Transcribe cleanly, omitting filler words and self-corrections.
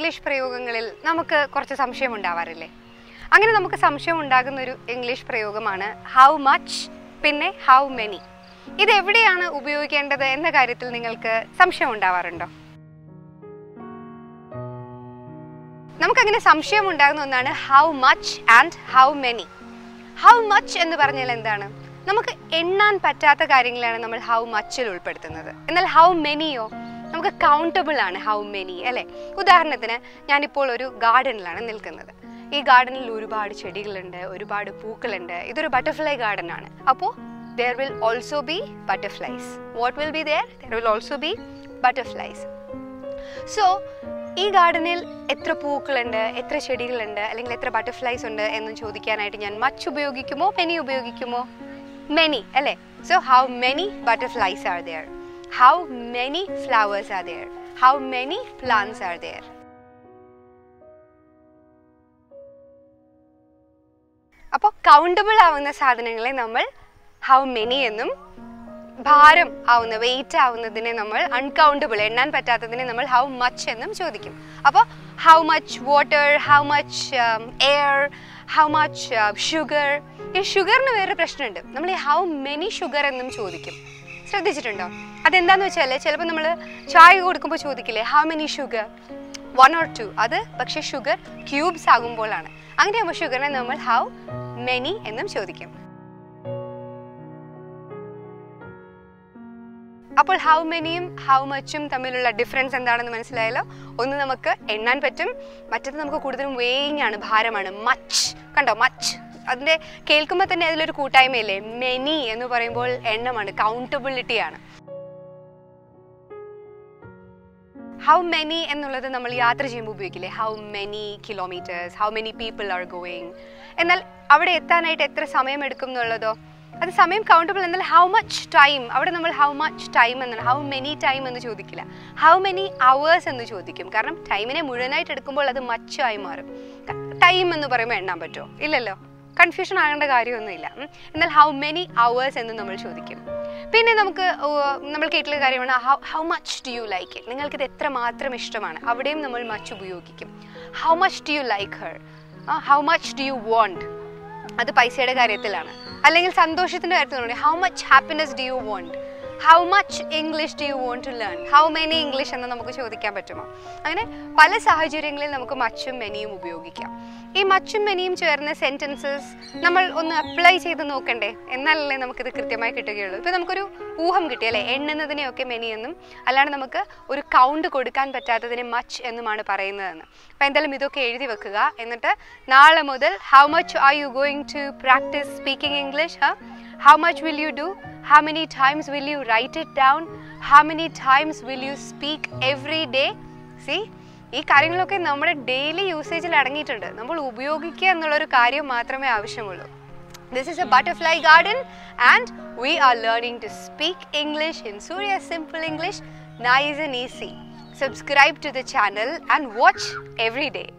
English പ്രയോഗങ്ങളിൽ നമുക്ക് കുറച്ച് സംശയം ഉണ്ടാവാറില്ലേ? അങ്ങനെ നമുക്ക് സംശയം ഉണ്ടാകുന്ന ഒരു ഇംഗ്ലീഷ് പ്രയോഗമാണ് ഹൗ മച്ച്, പിന്നെ ഹൗ മെനി. ഇതെവിടെയാണ് ഉപയോഗിക്കേണ്ടത് എന്ന കാര്യത്തിൽ നിങ്ങൾക്ക് സംശയം ഉണ്ടാവാറുണ്ടോ? നമുക്കങ്ങനെ സംശയം ഉണ്ടാകുന്ന ഒന്നാണ് how much and how many. How much എന്ന് പറഞ്ഞാൽ എന്താണ്? നമുക്ക് എണ്ണാൻ പറ്റാത്ത കാര്യങ്ങളാണ് നമ്മൾ ഹൗ മച്ചിൽ ഉൾപ്പെടുത്തുന്നത്. എന്നാൽ ഹൗ മെനിയോ നമുക്ക് കൗണ്ടബിൾ ആണ്. ഹൗ മെനി അല്ലേ? ഉദാഹരണത്തിന് ഞാനിപ്പോൾ ഒരു ഗാർഡനിലാണ് നിൽക്കുന്നത്. ഈ ഗാർഡനിൽ ഒരുപാട് ചെടികളുണ്ട്, ഒരുപാട് പൂക്കളുണ്ട്. ഇതൊരു ബട്ടർഫ്ലൈ ഗാർഡൻ ആണ്. അപ്പോൾ there will also be butterflies. What will be there? There will also be butterflies. So ഈ ഗാർഡനിൽ എത്ര പൂക്കളുണ്ട്, എത്ര ചെടികളുണ്ട്, അല്ലെങ്കിൽ എത്ര ബട്ടർഫ്ലൈസ് ഉണ്ട് എന്ന് ചോദിക്കാനായിട്ട് ഞാൻ മച്ച് ഉപയോഗിക്കുമോ മെനി ഉപയോഗിക്കുമോ? മെനി അല്ലേ? So how many butterflies are there? How many flowers are there? How many plants are there? അപ്പോൾ കൗണ്ടബിൾ ആവുന്ന സാധനങ്ങളെ നമ്മൾ ഹൗ മെനി എന്നും, ഭാരം ആവുന്ന വെയിറ്റ് ആവുന്നതിനെ നമ്മൾ അൺകൗണ്ടബിൾ എണ്ണാൻ പറ്റാത്തതിനെ നമ്മൾ ഹൗ മച്ച് എന്നും ചോദിക്കും. അപ്പോൾ how much water, how much air, how much sugar. ഈ ഷുഗറിന് വേറെ പ്രശ്നമുണ്ട്. നമ്മൾ ഈ ഹൗ മെനി ഷുഗർ എന്നും ചോദിക്കും. ശ്രദ്ധിച്ചിട്ടുണ്ടോ? അതെന്താന്ന് വെച്ചാൽ ചിലപ്പോൾ നമ്മൾ ചായ കൊടുക്കുമ്പോൾ ചോദിക്കില്ലേ ഹൗ മെനി ഷുഗർ, 1 or 2. അത് പക്ഷേ ഷുഗർ ക്യൂബ്സ് ആകുമ്പോഴാണ്. അങ്ങനെയാകുമ്പോൾ ഷുഗറിനെ നമ്മൾ ഹൗ മെനി എന്നും ചോദിക്കും. അപ്പോൾ ഹൗ മെനിയും ഹൗ മച്ചും തമ്മിലുള്ള ഡിഫറൻസ് എന്താണെന്ന് മനസ്സിലായല്ലോ. ഒന്ന് നമുക്ക് എണ്ണാൻ പറ്റും, മറ്റത് നമുക്ക് കൂടുതലും വെയിങ് ആണ്, ഭാരമാണ്. മച്ച് കണ്ടോ? മച്ച് അതിൻ്റെ കേൾക്കുമ്പോൾ തന്നെ അതിലൊരു കൂട്ടായ്മയില്ലേ? മെനി എന്ന് പറയുമ്പോൾ എണ്ണമാണ്, കൗണ്ടബിലിറ്റി ആണ്. ഹൗ മെനി എന്നുള്ളത് നമ്മൾ യാത്ര ചെയ്യുമ്പോൾ ഉപയോഗിക്കില്ലേ? How many kilometres, how many people are going. എന്നാൽ അവിടെ എത്താനായിട്ട് എത്ര സമയം എടുക്കും എന്നുള്ളതോ അത് സമയം കൗണ്ടബിൾ. എന്നാൽ ഹൗ മച്ച് ടൈം, അവിടെ നമ്മൾ ഹൗ മച്ച് ടൈം എന്നാണ്, ഹൗ മെനി ടൈം എന്ന് ചോദിക്കില്ല. ഹൗ മെനി അവേഴ്സ് എന്ന് ചോദിക്കും. കാരണം ടൈമിനെ മുഴുവനായിട്ട് എടുക്കുമ്പോൾ അത് മച്ച് ആയി മാറും. ടൈം എന്ന് പറയുമ്പോൾ എണ്ണാൻ പറ്റുമോ? ഇല്ലല്ലോ. കൺഫ്യൂഷൻ ആകേണ്ട കാര്യമൊന്നുമില്ല. എന്നാൽ ഹൗ മെനി അവേഴ്സ് എന്ന് നമ്മൾ ചോദിക്കും. പിന്നെ നമ്മൾ കേട്ടുള്ള കാര്യമാണ് how much do you like it, നിങ്ങൾക്കിത് എത്ര മാത്രം ഇഷ്ടമാണ്. അവിടെയും നമ്മൾ മച്ച് ഉപയോഗിക്കും. How much do you like her, how much do you want, അത് പൈസയുടെ കാര്യത്തിലാണ്. അല്ലെങ്കിൽ സന്തോഷത്തിൻ്റെ കാര്യത്തിലാണ് how much happiness do you want, how much English do you want to learn, how many English എന്ന് നമുക്ക് ചോദിക്കാൻ പറ്റുമോ? അങ്ങനെ പല സാഹചര്യങ്ങളിൽ നമുക്ക് മച്ചും മെനിയും ഉപയോഗിക്കാം. ഈ മച്ചും മെനിയും ചേർന്ന സെൻറ്റൻസസ് നമ്മൾ ഒന്ന് അപ്ലൈ ചെയ്ത് നോക്കണ്ടേ? എന്നാലല്ലേ നമുക്കിത് കൃത്യമായി കിട്ടുകയുള്ളൂ. ഇപ്പോൾ നമുക്കൊരു ഊഹം കിട്ടിയല്ലേ, എണ്ണുന്നതിനെയൊക്കെ മെനി എന്നും അല്ലാണ്ട് നമുക്ക് ഒരു കൗണ്ട് കൊടുക്കാൻ പറ്റാത്തതിനെ മച്ച് എന്നുമാണ് പറയുന്നതെന്ന്. അപ്പോൾ എന്തായാലും ഇതൊക്കെ എഴുതി വെക്കുക. എന്നിട്ട് നാളെ മുതൽ how much are you going to practise speaking English? How much will you do? How many times will you write it down? How many times will you speak every day? See, ഈ കാര്യങ്ങളൊക്കെ നമ്മുടെ daily യൂസേജിൽ അടങ്ങിയിട്ടുണ്ട്. നമ്മൾ ഉപയോഗിക്കുക എന്നുള്ളൊരു കാര്യം മാത്രമേ ആവശ്യമുള്ളൂ. This is a butterfly garden and we are learning to speak English in Surya Simple English, nice and easy. Subscribe to the channel and watch every day.